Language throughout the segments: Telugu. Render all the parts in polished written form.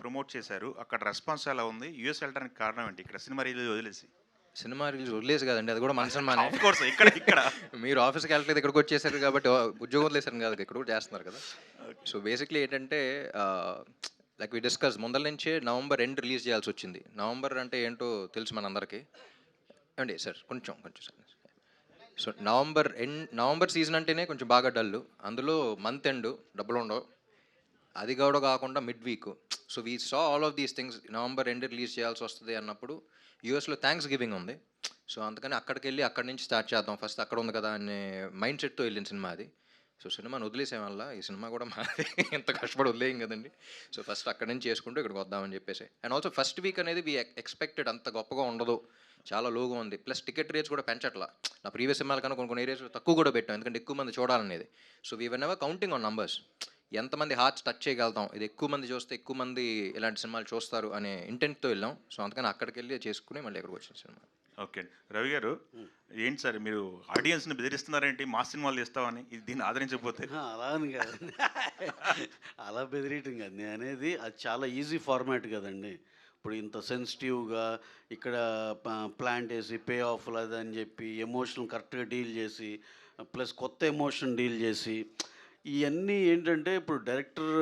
ప్రమోట్ చేశారు. అక్కడ రెస్పాన్స్ ఎలా ఉంది? యూఎస్ వెళ్ళడానికి కారణం ఏంటి? ఇక్కడ సినిమా రిలీజ్ వదిలేసి. సినిమా రిలీజ్ వదిలేసి కాదండి, అది కూడా మన సినిమానే. ఆఫ్ కోర్స్ ఇక్కడ ఇక్కడ మీరు ఆఫీస్కి వెళ్ళట్లేదు, ఇక్కడికి వచ్చేసారు కాబట్టి ఉద్యోగం వదిలేసారు కాదు, ఇక్కడ కూడా చేస్తున్నారు కదా. సో బేసిక్లీ ఏంటంటే లైక్ వి డిస్కస్ ముందల నుంచే నవంబర్ ఎండ్ రిలీజ్ చేయాల్సి వచ్చింది. నవంబర్ అంటే ఏంటో తెలుసు మనందరికీ అండి సార్. కొంచెం సార్. సో నవంబర్ సీజన్ అంటేనే కొంచెం బాగా డల్. అందులో మంత్ ఎండ్ డబ్బులు ఉండవు, అది కూడా కాకుండా mid week. So we saw all of these things. November end release చేయాల్సి వస్తుంది అన్నప్పుడు యూఎస్లో థ్యాంక్స్ గివింగ్ ఉంది. సో అందుకని అక్కడికి వెళ్ళి అక్కడి నుంచి స్టార్ట్ చేద్దాం, ఫస్ట్ అక్కడ ఉంది కదా అనే మైండ్ సెట్తో వెళ్ళిన సినిమా అది. సో సినిమాని వదిలేసే వల్ల ఈ సినిమా కూడా మాది ఎంత కష్టపడి వదిలేయం కదండి. సో ఫస్ట్ అక్కడి నుంచి చేసుకుంటూ ఇక్కడికి వద్దామని చెప్పేసి. అండ్ ఆల్సో ఫస్ట్ వీక్ అనేది వీ ఎక్స్పెక్టెడ్ అంత గొప్పగా ఉండదు, చాలా లోగా ఉంది. ప్లస్ టికెట్ రేట్స్ కూడా పెంచట్లా. నా ప్రీవియస్ సినిమాల కన్నా కొన్ని ఏరియాస్ తక్కువ కూడా పెట్టాం, ఎందుకంటే ఎక్కువ మంది చూడాలనేది. So we were never counting on numbers, ఎంతమంది హార్ట్స్ టచ్ చేయగలుగుతాం, ఇది ఎక్కువ మంది చూస్తే ఎక్కువ మంది ఇలాంటి సినిమాలు చూస్తారు అనే ఇంటెంట్తో వెళ్ళాం. సో అందుకని అక్కడికి వెళ్ళి చేసుకుని మళ్ళీ ఇక్కడికి వచ్చిన సినిమా. ఓకే రవి గారు, ఏంటి సార్ మీరు ఆడియన్స్ని బెదిరిస్తున్నారేంటి? మా సినిమాలు తీస్తామని, ఇది దీన్ని ఆదరించకపోతే? అలా అని కాదండి, అలా బెదిరియటం కాదు నేను అనేది. అది చాలా ఈజీ ఫార్మాట్ కదండి. ఇప్పుడు ఇంత సెన్సిటివ్గా ఇక్కడ ప్లాంట్ వేసి పే ఆఫ్ లేదని చెప్పి ఎమోషన్ కరెక్ట్గా డీల్ చేసి, ప్లస్ కొత్త ఎమోషన్ డీల్ చేసి, ఇవన్నీ ఏంటంటే ఇప్పుడు డైరెక్టర్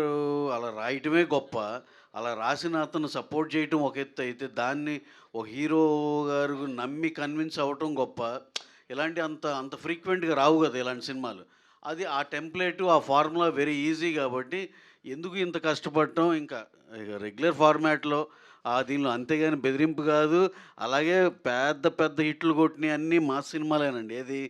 అలా రాయటమే గొప్ప, అలా రాసిన అతను సపోర్ట్ చేయటం ఒక ఎత్తు అయితే, దాన్ని ఒక హీరో గారు నమ్మి కన్విన్స్ అవ్వటం గొప్ప. ఇలాంటి అంత ఫ్రీక్వెంట్గా రావు కదా ఇలాంటి సినిమాలు. అది ఆ టెంప్లెట్ ఆ ఫార్ములా వెరీ ఈజీ కాబట్టి ఎందుకు ఇంత కష్టపడటం. ఇంకా రెగ్యులర్ ఫార్మాట్లో దీనిలో అంతేగాని బెదిరింపు కాదు. అలాగే పెద్ద హిట్లు కొట్టినాయి అన్నీ మా సినిమాలేనండి. ఏది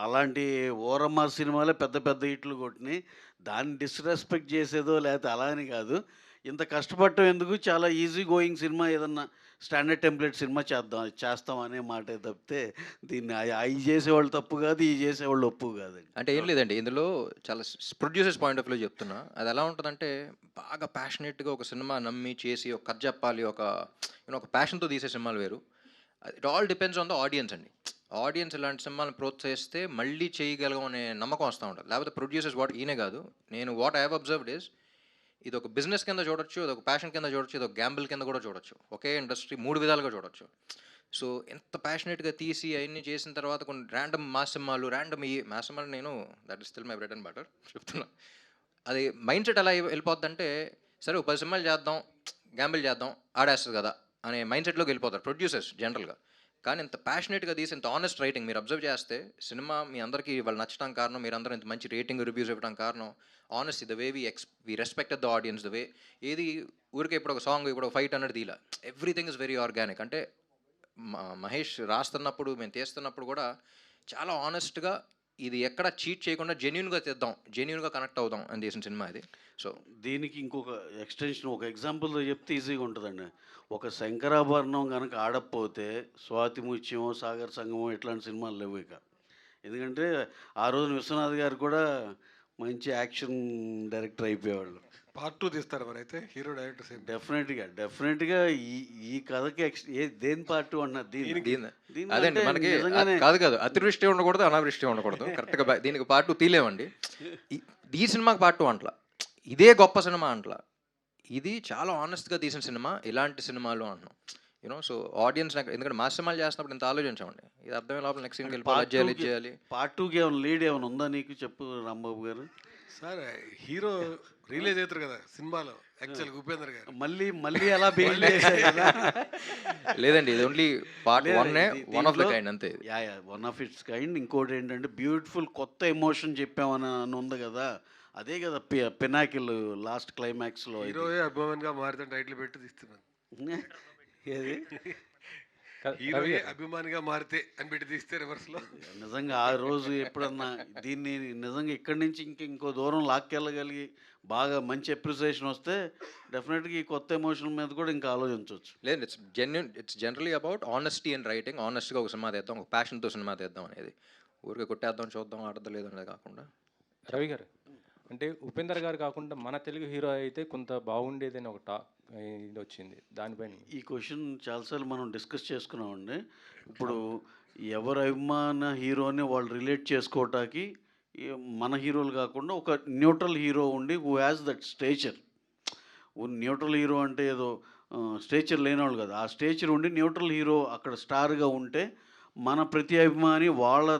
అలాంటి ఓరమ్మ సినిమాలే పెద్ద హిట్లు కొట్టినాయి. దాన్ని డిస్రెస్పెక్ట్ చేసేదో లేకపోతే అలా అని కాదు. ఇంత కష్టపడటం ఎందుకు, చాలా ఈజీ గోయింగ్ సినిమా ఏదన్నా స్టాండర్డ్ టెంప్లెట్ సినిమా చేస్తాం అనే మాటే తప్పితే దీన్ని అవి చేసేవాళ్ళు తప్పు కాదు, ఈ చేసేవాళ్ళు ఒప్పు కాదండి. అంటే ఏం లేదండి, ఇందులో చాలా ప్రొడ్యూసర్స్ పాయింట్ ఆఫ్ వ్యూ చెప్తున్నా. అది ఎలా ఉంటుందంటే బాగా ప్యాషనేట్గా ఒక సినిమా నమ్మి చేసి ఒక కథ చెప్పాలి, ఒక ప్యాషన్తో తీసే సినిమాలు వేరు. It all depends on the audience అండి. ఆడియన్స్ ఇలాంటి సినిమాలను ప్రోత్సహిస్తే మళ్ళీ చేయగలం అనే నమ్మకం వస్తూ ఉంటుంది. లేకపోతే ప్రొడ్యూసర్స్ ఈయనే కాదు, నేను what I have observed is, ఇది ఒక బిజినెస్ కింద చూడొచ్చు, ఇది ఒక ప్యాషన్ కింద చూడొచ్చు, ఇది ఒక గ్యాంబుల్ కింద కూడా చూడొచ్చు. ఒకే ఇండస్ట్రీ 3 విధాలుగా చూడొచ్చు. సో ఎంత ప్యాషనేట్గా తీసి అవన్నీ చేసిన తర్వాత కొన్ని ర్యాండమ్ మాస్ సినిమాలు నేను that is still my bread and butter చెప్తున్నా. అది మైండ్ సెట్ ఎలా వెళ్ళిపోద్దంటే, సరే 10 సినిమాలు చేద్దాం, గ్యాంబుల్ చేద్దాం, ఆడేస్తుంది కదా అనే మైండ్ సెట్లోకి వెళ్ళిపోతారు ప్రొడ్యూసర్స్ జనరల్గా. కానీ ఇంత ప్యాషనేట్గా తీసి ఇంత ఆనెస్ట్ రైటింగ్ మీరు అబ్జర్వ్ చేస్తే, సినిమా మీ అందరికీ వాళ్ళు నచ్చడం కారణం, మీరు అందరూ ఇంత మంచి రేటింగ్ రివ్యూస్ ఇవ్వడం కారణం honesty, the way we respected the audience, the way ఏది ఊరికే ఇప్పుడు ఒక సాంగ్ ఇప్పుడు ఒక ఫైట్ అన్నది ఇలా ఎవ్రీథింగ్ ఇస్ వెరీ ఆర్గానిక్. అంటే మహేష్ రాస్తున్నప్పుడు మేము తీస్తున్నప్పుడు కూడా చాలా ఆనెస్ట్గా ఇది ఎక్కడ చీట్ చేయకుండా జెన్యున్గా తీద్దాం, జెన్యున్గా కనెక్ట్ అవుదాం అని చేసిన సినిమా ఇది. సో దీనికి ఇంకొక ఎక్స్టెన్షన్, ఒక ఎగ్జాంపుల్తో చెప్తే ఈజీగా ఉంటుందండి. ఒక శంకరాభరణం కనుక ఆడకపోతే స్వాతి ముత్యమో సాగర్ సంగమో ఇట్లాంటి సినిమాలు లేవు ఇక. ఎందుకంటే ఆ రోజు విశ్వనాథ్ గారు కూడా మంచి యాక్షన్ డైరెక్టర్ అయిపోయేవాళ్ళు. పార్ట్ 2 తీస్తారు మరి అయితే హీరో డైరెక్టర్ సేమ్. డెఫినెట్గా ఈ కథకి దేని పార్ట్ 2 అన్నారు అదండి మనకి కాదు అతివృష్టి ఉండకూడదు, అనావృష్టి ఉండకూడదు. కరెక్ట్గా దీనికి పార్ట్ 2 తీలేమండి. ఈ సినిమాకి పార్ట్ 2 అంట్లా, ఇదే గొప్ప సినిమా అంట్లా, ఇది చాలా ఆనెస్ట్గా తీసిన సినిమా, ఇలాంటి సినిమాలు అంటున్నాం. సో ఆడియన్స్ ఎందుకంటే మా సినిమాలు చేస్తున్నప్పుడు ఇంత ఆలోచించామండి, ఇది అర్థమే లోపల నెక్స్ట్ సీన్కి వెళ్ళిపోవాలి, చేయాలి. పార్ట్ 2కి ఏమైనా లీడ్ ఏమైనా ఉందా నీకు చెప్పు రాంబాబు గారు. సార్ హీరో రిలీజ్ అవుతారు కదా సినిమాలో, యాక్చువల్ ఉపేంద్ర గారు మళ్ళీ ఎలా బిగిన్ చేశారు కదా. లేదండి, ఇది only part 1 of the kind అంతే. One of its kind. ఇంకోటి ఏంటంటే బ్యూటిఫుల్ కొత్త ఎమోషన్ చెప్పామని ఉంది కదా, అదే కదా పినాకిల్ లాస్ట్ క్లైమాక్స్లో. హీరో అభిమానిగా మారితే టైటిల్ పెట్టి తీస్తున్నాను. ఏది హీరో అభిమానిగా మారితే అని పెట్టి తీస్తే రివర్స్లో. నిజంగా ఆ రోజు ఎప్పుడన్నా దీన్ని నిజంగా ఇక్కడి నుంచి ఇంకో దూరం లాక్కెళ్ళగలిగి బాగా మంచి అప్రిసియేషన్ వస్తే డెఫినెట్గా ఈ కొత్త ఎమోషన్ మీద కూడా ఇంకా ఆలోచించవచ్చు. లేదు, it's generally about honesty and writing. ఆనెస్ట్గా ఒక సినిమా తెద్దాం, ఒక ప్యాషన్తో సినిమా తెద్దాం అనేది, ఊరికే కొట్టేద్దాం చూద్దాం ఆడద్దు లేదు అనేది కాకుండా. రవి గారు, అంటే ఉపేందర్ గారు కాకుండా మన తెలుగు హీరో అయితే కొంత బాగుండేది అని ఒక ఇది వచ్చింది, దానిపైన ఈ క్వశ్చన్ చాలాసార్లు మనం డిస్కస్ చేసుకున్నామండి. ఇప్పుడు ఎవరు అభిమాన హీరోని వాళ్ళు రిలేట్ చేసుకోవటానికి మన హీరోలు కాకుండా ఒక న్యూట్రల్ హీరో ఉండి who has that stature. Neutral hero అంటే ఏదో స్టేచర్ లేనివాళ్ళు కదా, ఆ స్టేచర్ ఉండి న్యూట్రల్ హీరో అక్కడ స్టార్గా ఉంటే మన ప్రతి అభిమాని వాళ్ళ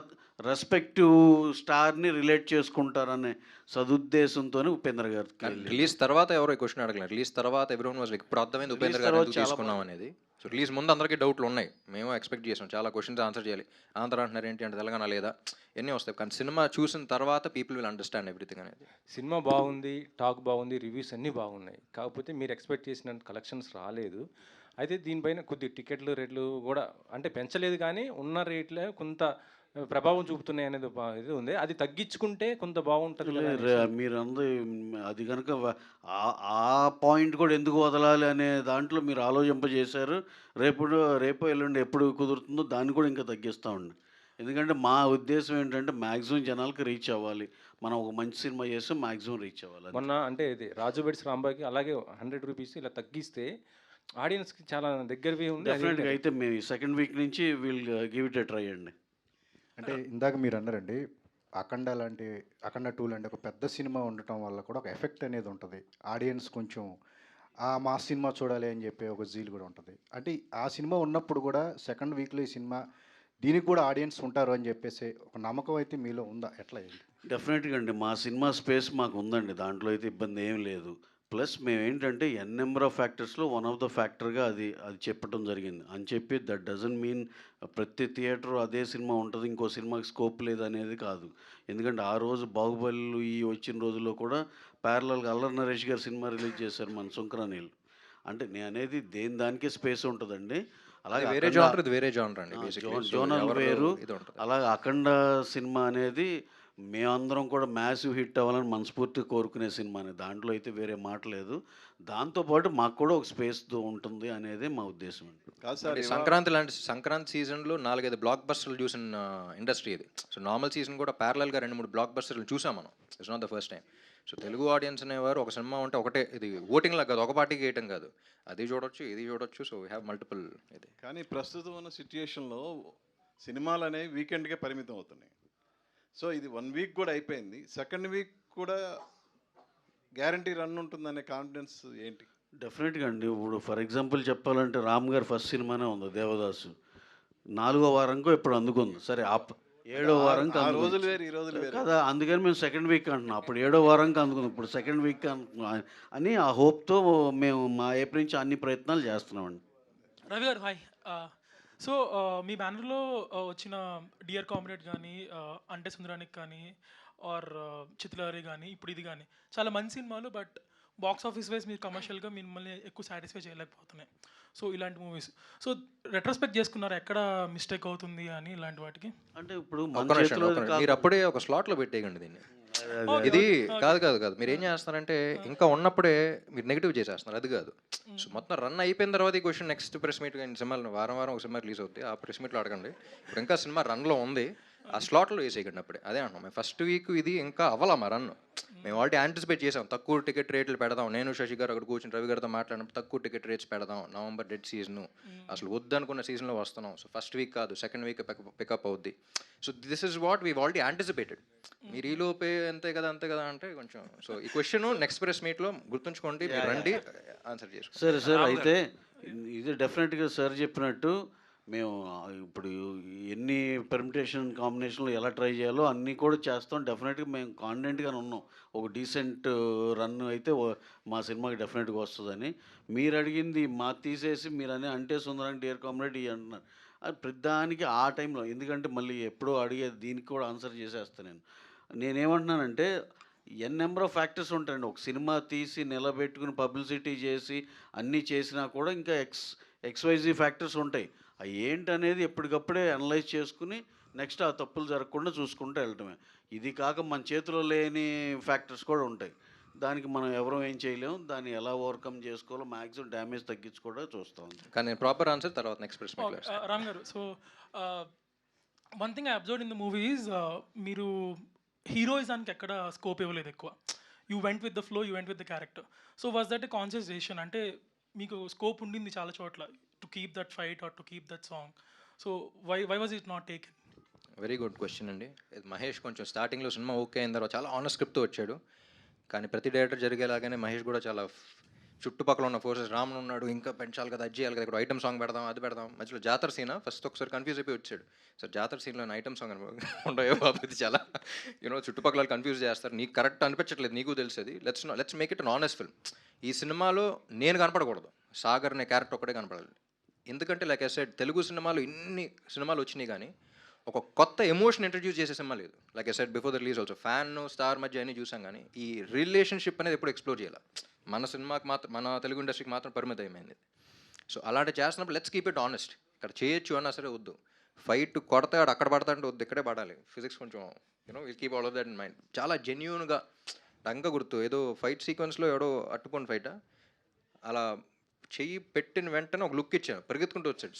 రెస్పెక్టివ్ స్టార్ని రిలేట్ చేసుకుంటారనే సదుద్దేశంతోనే ఉపేంద్ర గారికి వెళ్ళింది. రిలీజ్ తర్వాత ఎవరో ఈ క్వశ్చన్ అడగలేదు. రిలీజ్ తర్వాత ఎవరోన్ వాజ్ లైక్ ఇప్పుడు అర్థమైంది ఉపేంద్ర గారు తర్వాత ఎందుకు చాలా తీసుకున్నాం అనేది. సో రిలీజ్ ముందు అందరికీ డౌట్లు ఉన్నాయి, మేము ఎక్స్పెక్ట్ చేసాం చాలా క్వశ్చన్స్ ఆన్సర్ చేయాలి. ఆంధ్ర అంటున్నారు ఏంటి అంటే తెలంగాణ లేదా, ఎన్ని వస్తాయి. కానీ సినిమా చూసిన తర్వాత పీపుల్ విల్ అండర్స్టాండ్ ఎవ్రీథింగ్ అనేది. సినిమా బాగుంది, టాక్ బాగుంది, రివ్యూస్ అన్నీ బాగున్నాయి. కాకపోతే మీరు ఎక్స్పెక్ట్ చేసిన కలెక్షన్స్ రాలేదు. అయితే దీనిపైన కొద్ది టికెట్లు రేట్లు కూడా అంటే పెంచలేదు, కానీ ఉన్న రేట్లే కొంత ప్రభావం చూపుతున్నాయి అనేది ఇది ఉంది. అది తగ్గించుకుంటే కొంత బాగుంటుంది కదా అనేసి. మీరు అది కనుక ఆ పాయింట్ కూడా ఎందుకు వదలాలి అనే దాంట్లో మీరు ఆలోచింపజేశారు. రేపు ఎల్లుండి ఎప్పుడు కుదురుతుందో దాన్ని కూడా ఇంకా తగ్గిస్తామండి. ఎందుకంటే మా ఉద్దేశం ఏంటంటే మ్యాక్సిమం జనాలకి రీచ్ అవ్వాలి. మనం ఒక మంచి సినిమా చేస్తే మ్యాక్సిమం రీచ్ అవ్వాలి. మొన్న అంటే ఇది రాజు బెడ్స్ రాంబాకి అలాగే 100 రూపీస్ ఇలా తగ్గిస్తే ఆడియన్స్కి చాలా దగ్గరవి ఉంది. డెఫినెట్గా అయితే మేము సెకండ్ వీక్ నుంచి will give it a try అండి. అంటే ఇందాక మీరు అన్నారండి అఖండ 2 లాంటి ఒక పెద్ద సినిమా ఉండటం వల్ల కూడా ఒక ఎఫెక్ట్ అనేది ఉంటుంది. ఆడియన్స్ కొంచెం మా సినిమా చూడాలి అని చెప్పి ఒక జీల్ కూడా ఉంటుంది. అంటే ఆ సినిమా ఉన్నప్పుడు కూడా సెకండ్ వీక్లో ఈ సినిమా దీనికి కూడా ఆడియన్స్ ఉంటారు అని చెప్పేసి ఒక నమ్మకం అయితే మీలో ఉందా? ఎట్లా ఏంటి? డెఫినెట్గా అండి, మా సినిమా స్పేస్ మాకు ఉందండి, దాంట్లో అయితే ఇబ్బంది ఏం లేదు. ప్లస్ మేము ఏంటంటే నెంబర్ ఆఫ్ ఫ్యాక్టర్స్లో వన్ ఆఫ్ ద ఫ్యాక్టర్గా అది చెప్పడం జరిగింది అని చెప్పి దట్ డజంట్ మీన్ ప్రతి థియేటర్ అదే సినిమా ఉంటుంది, ఇంకో సినిమాకి స్కోప్ లేదు అనేది కాదు. ఎందుకంటే ఆ రోజు బాహుబలి వచ్చిన రోజుల్లో కూడా ప్యారలల్గా అల్లరి నరేష్ గారు సినిమా రిలీజ్ చేశారు మన సుంకరానీళ్ళు. అంటే నేను అనేది దానికే స్పేస్ ఉంటుందండి. అలాగే వేరే జానర్, ఇది వేరే జానర్ అండి. జోనల్ వేరు. అలాగే అఖండ సినిమా అనేది మేమందరం కూడా మ్యాసివ్ హిట్ అవ్వాలని మనస్ఫూర్తిగా కోరుకునే సినిమా అనేది, దాంట్లో అయితే వేరే మాట లేదు. దాంతోపాటు మాకు కూడా ఒక స్పేస్ ఉంటుంది అనేది మా ఉద్దేశం అండి. కాదు సార్, సంక్రాంతి సీజన్లో 4-5 బ్లాక్ బస్టర్లు చూసిన ఇండస్ట్రీ ఇది. సో నార్మల్ సీజన్ కూడా ప్యారలల్గా 2-3 బ్లాక్ బస్టర్లు చూసాం మనం. It's not the first time. So Telugu audience అనేవారు ఒక సినిమా ఉంటే ఒకటే, ఇది ఓటింగ్ లాగా కాదు, ఒక పార్టీకి వేయటం కాదు, అది చూడొచ్చు ఇది చూడొచ్చు. సో వీ హ్యావ్ మల్టిపుల్ ఇది. కానీ ప్రస్తుతం ఉన్న సిచ్యుయేషన్లో సినిమాలు అనేవి వీకెండ్కే పరిమితం అవుతున్నాయి. సో ఇది 1 వీక్ కూడా అయిపోయింది, సెకండ్ వీక్ కూడా గ్యారంటీ రన్ ఉంటుందనే కాన్ఫిడెన్స్ ఏంటి? డెఫినెట్గా అండి. ఇప్పుడు ఫర్ ఎగ్జాంపుల్ చెప్పాలంటే రామ్ గారు ఫస్ట్ సినిమానే ఉంది దేవదాసు, 4వ వారంకో ఇప్పుడు అందుకుంది. సరే 7వ వారంకి ఆ రోజులు వేరు, ఈ రోజులు వేరు కదా, అందుకని మేము సెకండ్ వీక్ అంటున్నాం. అప్పుడు 7వ వారంకి అందుకుంది, ఇప్పుడు సెకండ్ వీక్ అని ఆ హోప్తో మేము మా ఏప్రిల్ నుంచి అన్ని ప్రయత్నాలు చేస్తున్నామండి. రవి గారు హాయ్. సో మీ బ్యానర్లో వచ్చిన డియర్ కామ్రేడ్ కానీ, అంటే సుందరానికి కానీ, ఆర్ చిత్రలహరి కానీ, ఇప్పుడు ఇది కానీ చాలా మంచి సినిమాలు. బట్ బాక్స్ ఆఫీస్ వైజ్ మీరు కమర్షియల్గా మిమ్మల్ని ఎక్కువ సాటిస్ఫై చేయలేకపోతున్నాయి. సో ఇలాంటి మూవీస్, సో రెట్రోస్పెక్ట్ చేసుకున్నారు ఎక్కడ మిస్టేక్ అవుతుంది అని ఇలాంటి వాటికి? అంటే ఇప్పుడు మీరు అప్పుడే ఒక స్లాట్లో పెట్టేయండి దీన్ని. ఇది కాదు మీరు ఏం చేస్తున్నారంటే ఇంకా ఉన్నప్పుడే మీరు నెగిటివ్ చేసేస్తున్నారు, అది కాదు. సో మొత్తం రన్ అయిపోయిన తర్వాత ఈ క్వశ్చన్ నెక్స్ట్ ప్రెస్ మీట్ సినిమాలు వారం ఒక సినిమా రిలీజ్ అవుతుంది, ఆ ప్రెస్ మీట్లో అడగండి. ఇప్పుడు ఇంకా సినిమా రన్లో ఉంది, ఆ స్లాట్లో వేసేయకండి అప్పుడే. అదే అంటున్నాం, మేము ఫస్ట్ వీక్ ఇది ఇంకా అవ్వాలా మా రన్. మేము ఆల్రెడీ యాంటిసిపేట్ చేసాం, తక్కువ టికెట్ రేట్లు పెడదాం. నేను శశి గారు అక్కడ కూర్చొని రవి గారితో మాట్లాడినప్పుడు తక్కువ టికెట్ రేట్స్ పెడదాం, నవంబర్ డెడ్ సీజన్, అసలు వద్దనుకున్న సీజన్లో వస్తున్నాం. సో ఫస్ట్ వీక్ కాదు, సెకండ్ వీక్ పికప్ అవుద్ది. So this is what we already anticipated. మీరు ఈలోపే అంతే కదా అంటే కొంచెం. సో ఈ క్వశ్చన్ నెక్స్ట్ ప్రెస్ మీట్లో గుర్తుంచుకోండి, మీరు రండి ఆన్సర్ చేసుకోండి. సరే సార్, అయితే ఇది డెఫినెట్గా సార్ చెప్పినట్టు మేము ఇప్పుడు ఎన్ని పెర్మిటేషన్ కాంబినేషన్లు ఎలా ట్రై చేయాలో అన్నీ కూడా చేస్తాం. డెఫినెట్గా మేము కాన్ఫిడెంట్గానే ఉన్నాం, ఒక డీసెంట్ రన్ అయితే మా సినిమాకి డెఫినెట్గా వస్తుందని. మీరు అడిగింది మా తీసేసి మీరు అంటే సుందరానికి డియర్ కామ్రేడ్ ఇవి అంటున్నారు, అది ప్రతిదానికి ఆ టైంలో. ఎందుకంటే మళ్ళీ ఎప్పుడో అడిగేది దీనికి కూడా ఆన్సర్ చేసేస్తాను. నేనేమంటున్నానంటే నెంబర్ ఆఫ్ ఫ్యాక్టర్స్ ఉంటాయండి. ఒక సినిమా తీసి నిలబెట్టుకుని పబ్లిసిటీ చేసి అన్నీ చేసినా కూడా ఇంకా XYZ ఫ్యాక్టర్స్ ఉంటాయి. అవి ఏంటనేది ఎప్పటికప్పుడే అనలైజ్ చేసుకుని నెక్స్ట్ ఆ తప్పులు జరగకుండా చూసుకుంటూ వెళ్ళటమే. ఇది కాక మన చేతిలో లేని ఫ్యాక్టర్స్ కూడా ఉంటాయి, దానికి మనం ఎవరూ ఏం చేయలేము. దాన్ని ఎలా ఓవర్కమ్ చేసుకోవాలో మ్యాక్సిమం డ్యామేజ్ తగ్గించుకోవడం చూస్తాం. కానీ ప్రాపర్ ఆన్సర్ తర్వాత నెక్స్ట్ ప్రెస్ మీట్లో. Ram garu, so one thing I observed in the movies, మీరు హీరోయిజానికి ఎక్కడ స్కోప్ ఇవ్వలేదు ఎక్కువ. You went with the flow, you went with the character. So was that a conscious decision? అంటే మీకు స్కోప్ ఉండింది చాలా చోట్ల to keep that fight or to keep that song. So why was it not taken? Very good question అండి. మహేష్ కొంచెం స్టార్టింగ్లో సినిమా ఓకే అయిన తర్వాత చాలా ఆనెస్ట్ స్క్రిప్ట్తో వచ్చాడు. కానీ ప్రతి డైరెక్టర్ జరిగేలాగానే మహేష్ కూడా చాలా చుట్టుపక్కల ఉన్న ఫోర్సెస్ రామన్ ఉన్నాడు, ఇంకా పెంచాలి కదా, అది చేయాలి కదా, ఇక్కడ ఐటమ్ సాంగ్ పెడదాం, అది పెడదాం, మధ్యలో జాతర సీన్ ఫస్ట్ ఒకసారి కన్ఫ్యూజ్ అయిపోయి వచ్చాడు. సార్ జాతర సీన్లో ఐటమ్ సాంగ్ ఉండవు బాబు, ఇది చాలా చుట్టుపక్కల కన్ఫ్యూజ్ చేస్తారు, నీకు కరెక్ట్ అనిపించట్లేదు, నీకు తెలిసేది, let's make it an honest film. ఈ సినిమాలో నేను కనపడకూడదు, సాగర్ అనే క్యారెక్టర్ ఒకటే కనపడాలి. ఎందుకంటే లైక్ ఐ సెడ్, తెలుగు సినిమాలు ఇన్ని సినిమాలు వచ్చినాయి కానీ ఒక కొత్త ఎమోషన్ ఇంట్రడ్యూస్ చేసే సినిమా లేదు. Like I said before the release also, fan star మధ్య అన్ని చూసాం కానీ ఈ రిలేషన్షిప్ అనేది ఎప్పుడు ఎక్స్ప్లోర్ చేయాలి. మన సినిమాకి మాత్రం, మన తెలుగు ఇండస్ట్రీకి మాత్రం పరిమితమైంది. సో అలాంటి చేస్తున్నప్పుడు లెట్స్ కీప్ ఇట్ ఆనెస్ట్. ఇక్కడ చేయొచ్చు అన్నా సరే వద్దు, ఫైట్ కొడతాడు అక్కడ పడతాడంటే వద్దు, ఇక్కడే పడాలి. ఫిజిక్స్ కొంచెం will keep all of that in mind. చాలా జెన్యూన్గా రంగ గుర్తు ఏదో ఫైట్ సీక్వెన్స్లో ఎవడో అట్టుకొని ఫైటా అలా చెయ్యి పెట్టిన వెంటనే ఒక లుక్ ఇచ్చాను, పరిగెత్తుకుంటూ వచ్చాడు.